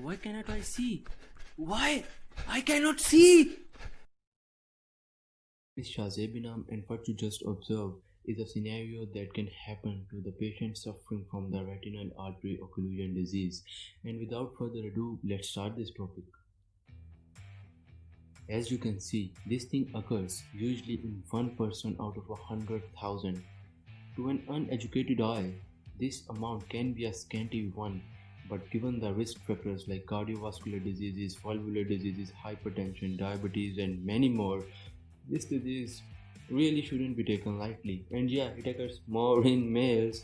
Why cannot I see? Why? I cannot see! Miss Shazebinam, and what you just observed is a scenario that can happen to the patient suffering from the retinal artery occlusion disease. And without further ado, let's start this topic. As you can see, this thing occurs usually in 1% out of 100,000. To an uneducated eye, this amount can be a scanty one, but given the risk factors like cardiovascular diseases, valvular diseases, hypertension, diabetes, and many more, this disease really shouldn't be taken lightly. And yeah, it occurs more in males.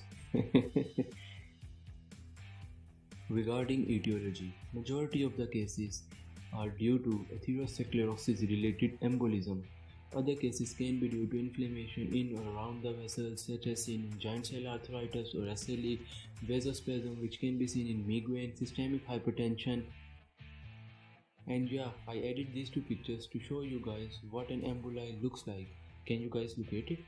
Regarding etiology, majority of the cases are due to atherosclerosis related embolism. Other cases can be due to inflammation in or around the vessels, such as seen in giant cell arthritis or SLE, vasospasm, which can be seen in migraine, systemic hypertension. And yeah, I added these two pictures to show you guys what an emboli looks like. Can you guys look at it?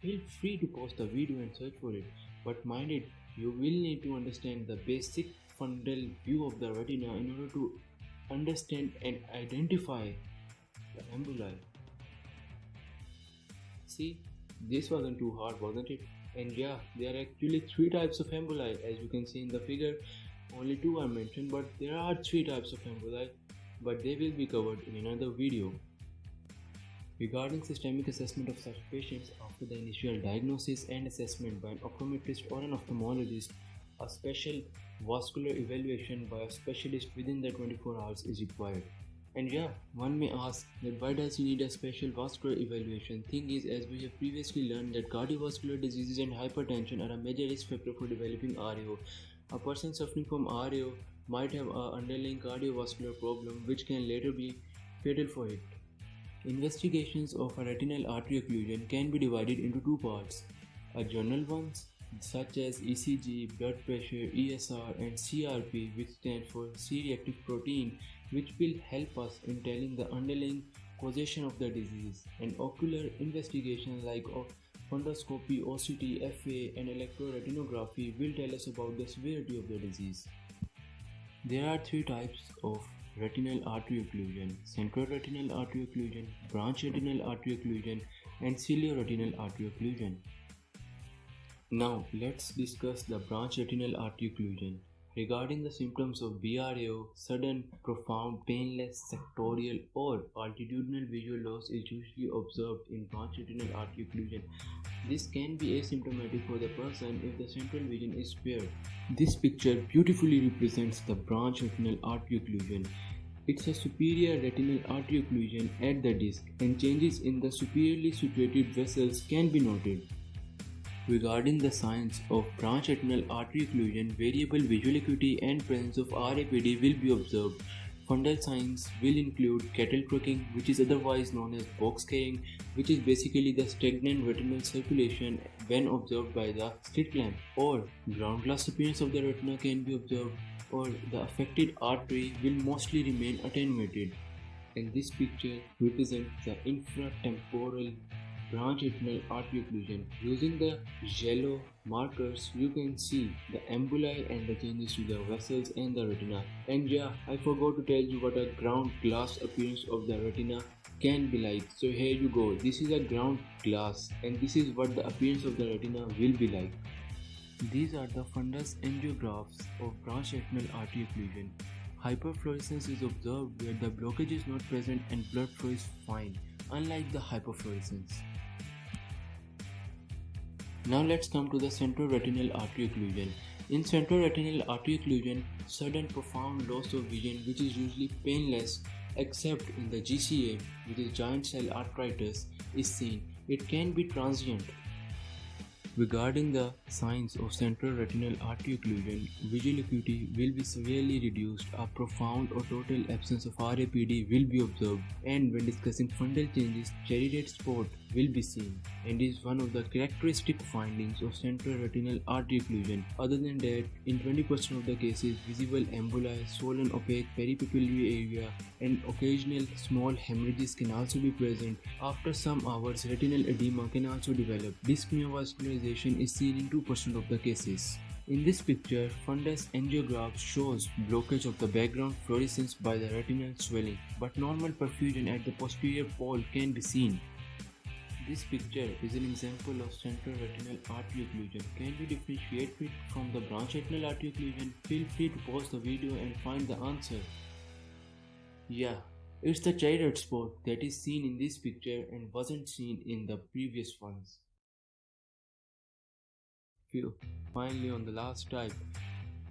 Feel free to pause the video and search for it, but mind it, you will need to understand the basic fundal view of the retina in order to understand and identify the emboli. See, this wasn't too hard, wasn't it? And yeah, there are actually 3 types of emboli. As you can see in the figure, only 2 are mentioned, but there are 3 types of emboli, but they will be covered in another video. Regarding systemic assessment of such patients after the initial diagnosis and assessment by an optometrist or an ophthalmologist, a special vascular evaluation by a specialist within the 24 hours is required. And yeah, one may ask that why does he need a special vascular evaluation? Thing is, as we have previously learned, that cardiovascular diseases and hypertension are a major risk factor for developing RAO. A person suffering from RAO might have an underlying cardiovascular problem which can later be fatal for it. Investigations of a retinal artery occlusion can be divided into 2 parts. A general ones such as ECG, blood pressure, ESR and CRP, which stands for C-reactive protein, which will help us in telling the underlying causation of the disease, and ocular investigations like fundoscopy, OCT, FA and electroretinography will tell us about the severity of the disease. There are 3 types of retinal artery occlusion: central retinal artery occlusion, branch retinal artery occlusion and cilioretinal artery occlusion. Now let's discuss the branch retinal artery occlusion. Regarding the symptoms of BRAO, sudden, profound, painless, sectorial or altitudinal visual loss is usually observed in branch retinal artery occlusion. This can be asymptomatic for the person if the central vision is spared. This picture beautifully represents the branch retinal artery occlusion. It's a superior retinal artery occlusion at the disc, and changes in the superiorly situated vessels can be noted. Regarding the signs of branch retinal artery occlusion, variable visual acuity and presence of RAPD will be observed. Fundal signs will include cattle croaking, which is otherwise known as box carrying, which is basically the stagnant retinal circulation when observed by the slit lamp, or ground glass appearance of the retina can be observed, or the affected artery will mostly remain attenuated. And this picture represents the infratemporal branch retinal artery occlusion. Using the yellow markers, you can see the emboli and the changes to the vessels and the retina. And yeah, I forgot to tell you what a ground glass appearance of the retina can be like. So here you go. This is a ground glass, and this is what the appearance of the retina will be like. These are the fundus angiographs of branch retinal artery occlusion. Hyperfluorescence is observed where the blockage is not present and blood flow is fine, unlike the hyperfluorescence. Now let's come to the central retinal artery occlusion. In central retinal artery occlusion, sudden profound loss of vision, which is usually painless except in the GCA, which is giant cell arthritis, is seen. It can be transient. Regarding the signs of central retinal artery occlusion, visual acuity will be severely reduced, a profound or total absence of RAPD will be observed, and when discussing fundal changes, cherry red spot will be seen, and is one of the characteristic findings of central retinal artery occlusion. Other than that, in 20% of the cases, visible emboli, swollen opaque peripupillary area, and occasional small hemorrhages can also be present. After some hours, retinal edema can also develop. Disc neovascularization is seen in 2% of the cases. In this picture, fundus angiograph shows blockage of the background fluorescence by the retinal swelling, but normal perfusion at the posterior pole can be seen. This picture is an example of central retinal artery occlusion. Can we differentiate it from the branch retinal artery occlusion? Feel free to pause the video and find the answer. Yeah, it's the choroid spot that is seen in this picture and wasn't seen in the previous ones. Phew. Finally, on the last type,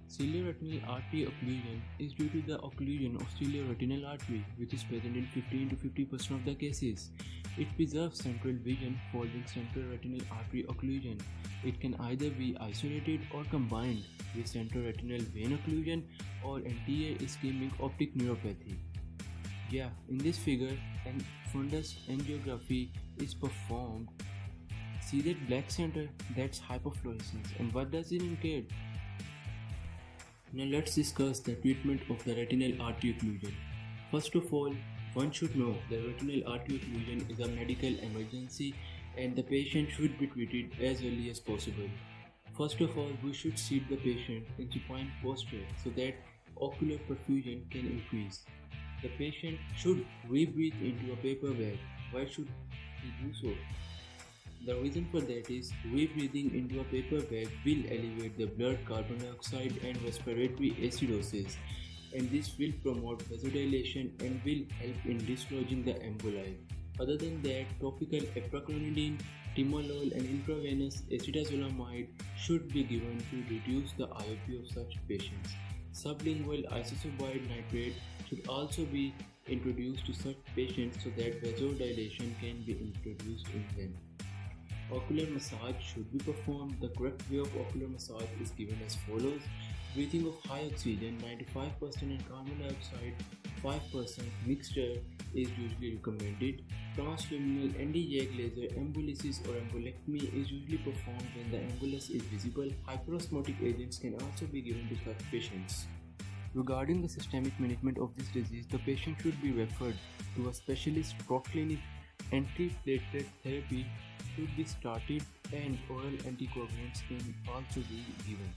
ciliary artery occlusion is due to the occlusion of ciliary artery, which is present in 15 to 50% of the cases. It preserves central vision following central retinal artery occlusion. It can either be isolated or combined with central retinal vein occlusion or anterior ischemic optic neuropathy. Yeah, in this figure, an fundus angiography is performed. See that black center? That's hypofluorescence. And what does it entail? Now let's discuss the treatment of the retinal artery occlusion. First of all, one should know that retinal artery occlusion is a medical emergency and the patient should be treated as early as possible. First of all, we should seat the patient in supine posture so that ocular perfusion can increase. The patient should rebreathe into a paper bag. Why should he do so? The reason for that is rebreathing into a paper bag will elevate the blood carbon dioxide and respiratory acidosis, and this will promote vasodilation and will help in dislodging the emboli. Other than that, topical epaclonidine, timolol and intravenous acetazolamide should be given to reduce the IOP of such patients. Sublingual isosobide nitrate should also be introduced to such patients so that vasodilation can be introduced in them. Ocular massage should be performed. The correct way of ocular massage is given as follows. Breathing of high oxygen 95% and carbon dioxide 5% mixture is usually recommended. Transluminal ND-YAG laser embolysis or embolectomy is usually performed when the embolus is visible. Hyperosmotic agents can also be given to such patients. Regarding the systemic management of this disease, the patient should be referred to a specialist proclinic. Antiplatelet therapy should be started and oral anticoagulants can also be given.